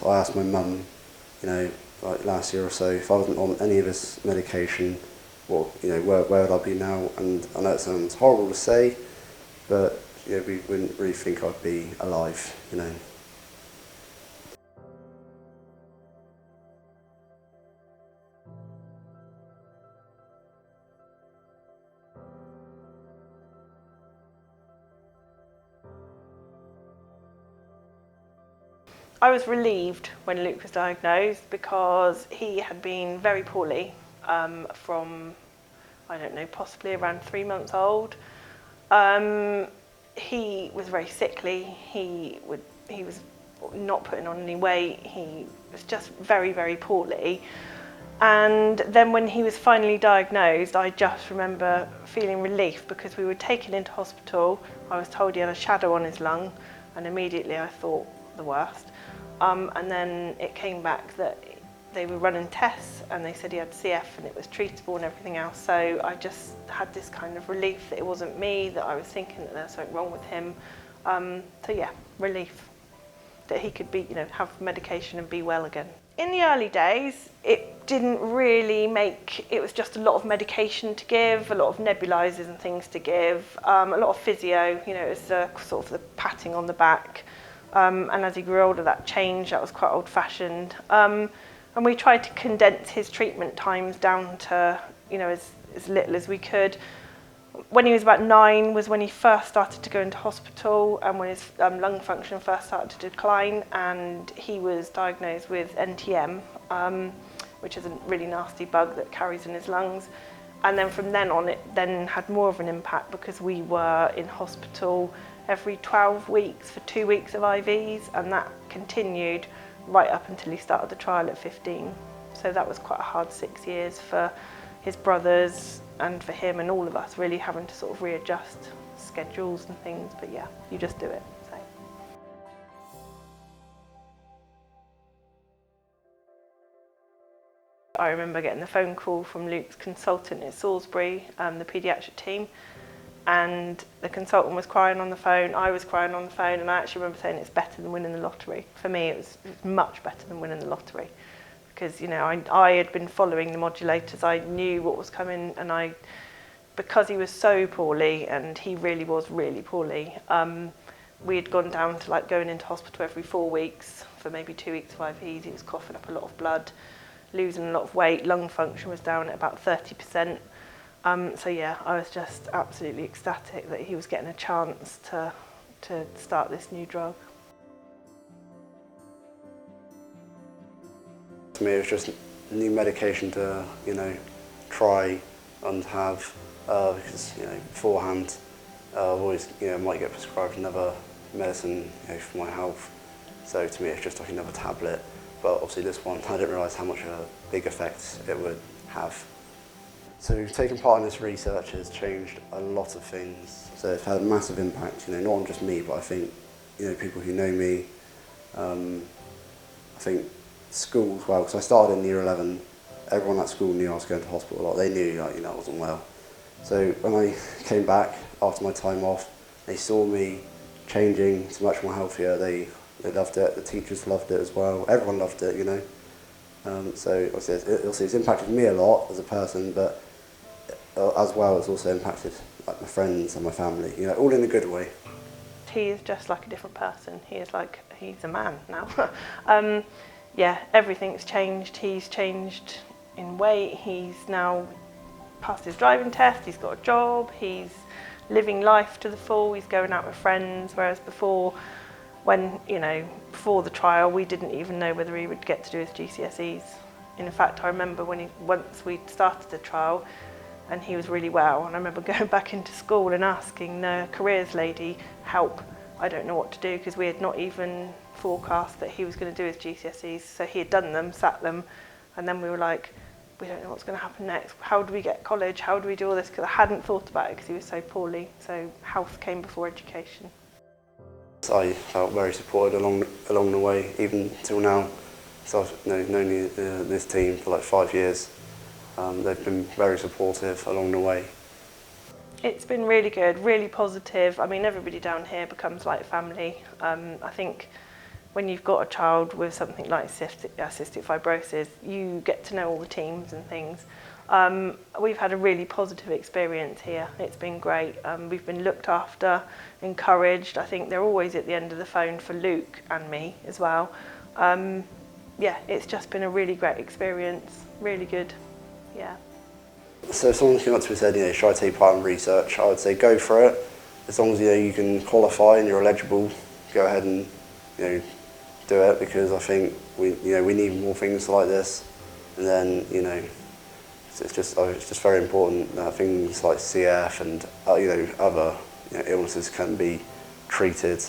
I asked my mum, like last year or so, if I wasn't on any of this medication, where would I be now? And I know it sounds horrible to say, but we wouldn't really think I'd be alive, I was relieved when Luke was diagnosed because he had been very poorly from, I don't know, possibly around 3 months old. He was very sickly. He was not putting on any weight. He was just very, very poorly. And then when he was finally diagnosed, I just remember feeling relief because we were taken into hospital. I was told he had a shadow on his lung, and immediately I thought the worst. And then it came back that they were running tests and they said he had CF and it was treatable and everything else. So I just had this kind of relief that it wasn't me, that I was thinking that there was something wrong with him. So yeah, relief that he could be, have medication and be well again. In the early days, it didn't really it was just a lot of medication to give, a lot of nebulizers and things to give, a lot of physio, it was sort of the patting on the back. And as he grew older, that changed. That was quite old-fashioned. And we tried to condense his treatment times down to, as little as we could. When he was about 9 was when he first started to go into hospital, and when his lung function first started to decline, and he was diagnosed with NTM, which is a really nasty bug that carries in his lungs. And then from then on, it then had more of an impact because we were in hospital every 12 weeks for 2 weeks of IVs, and that continued right up until he started the trial at 15. So that was quite a hard 6 years for his brothers and for him and all of us, really having to sort of readjust schedules and things. But yeah, you just do it. So. I remember getting the phone call from Luke's consultant at Salisbury, the paediatric team, and the consultant was crying on the phone, I was crying on the phone, and I actually remember saying it's better than winning the lottery. For me, it was much better than winning the lottery because, I had been following the modulators, I knew what was coming, and because he was so poorly, and he really was really poorly, we had gone down to going into hospital every 4 weeks for maybe 2 weeks of IVs. He was coughing up a lot of blood, losing a lot of weight, lung function was down at about 30%. So yeah, I was just absolutely ecstatic that he was getting a chance to start this new drug. To me, it was just new medication to, try and have, because, beforehand, I've always, might get prescribed another medicine, for my health. So to me, it's just like another tablet. But obviously this one, I didn't realise how much of a big effect it would have. So taking part in this research has changed a lot of things. So it's had a massive impact, not on just me, but I think, people who know me. I think school as well, because I started in year 11. Everyone at school knew I was going to hospital a lot. They knew, I wasn't well. So when I came back after my time off, they saw me changing to much more healthier. They loved it. The teachers loved it as well. Everyone loved it, So obviously it's impacted me a lot as a person, but as well it's also impacted my friends and my family, all in a good way. He is just like a different person. He's a man now. Yeah, everything's changed. He's changed in weight. He's now passed his driving test. He's got a job. He's living life to the full. He's going out with friends, whereas before, before the trial, we didn't even know whether he would get to do his GCSEs. In fact, I remember once we started the trial and he was really well, and I remember going back into school and asking the careers lady, help, I don't know what to do, because we had not even forecast that he was going to do his GCSEs. So he had done them, sat them, and then we were like, we don't know what's going to happen next. How do we get college? How do we do all this? Because I hadn't thought about it because he was so poorly. So health came before education. I felt very supported along the way, even till now. So I've known this team for 5 years. They've been very supportive along the way. It's been really good, really positive. I mean, everybody down here becomes like family. I think when you've got a child with something like cystic fibrosis, you get to know all the teams and things. We've had a really positive experience here. It's been great. We've been looked after, encouraged. I think they're always at the end of the phone for Luke and me as well. Yeah, it's just been a really great experience, really good, yeah. So if someone came up to me and said, should I take part in research? I would say go for it. As long as you can qualify and you're eligible, go ahead and do it, because I think we need more things like this. And then it's just very important that things like CF and other illnesses can be treated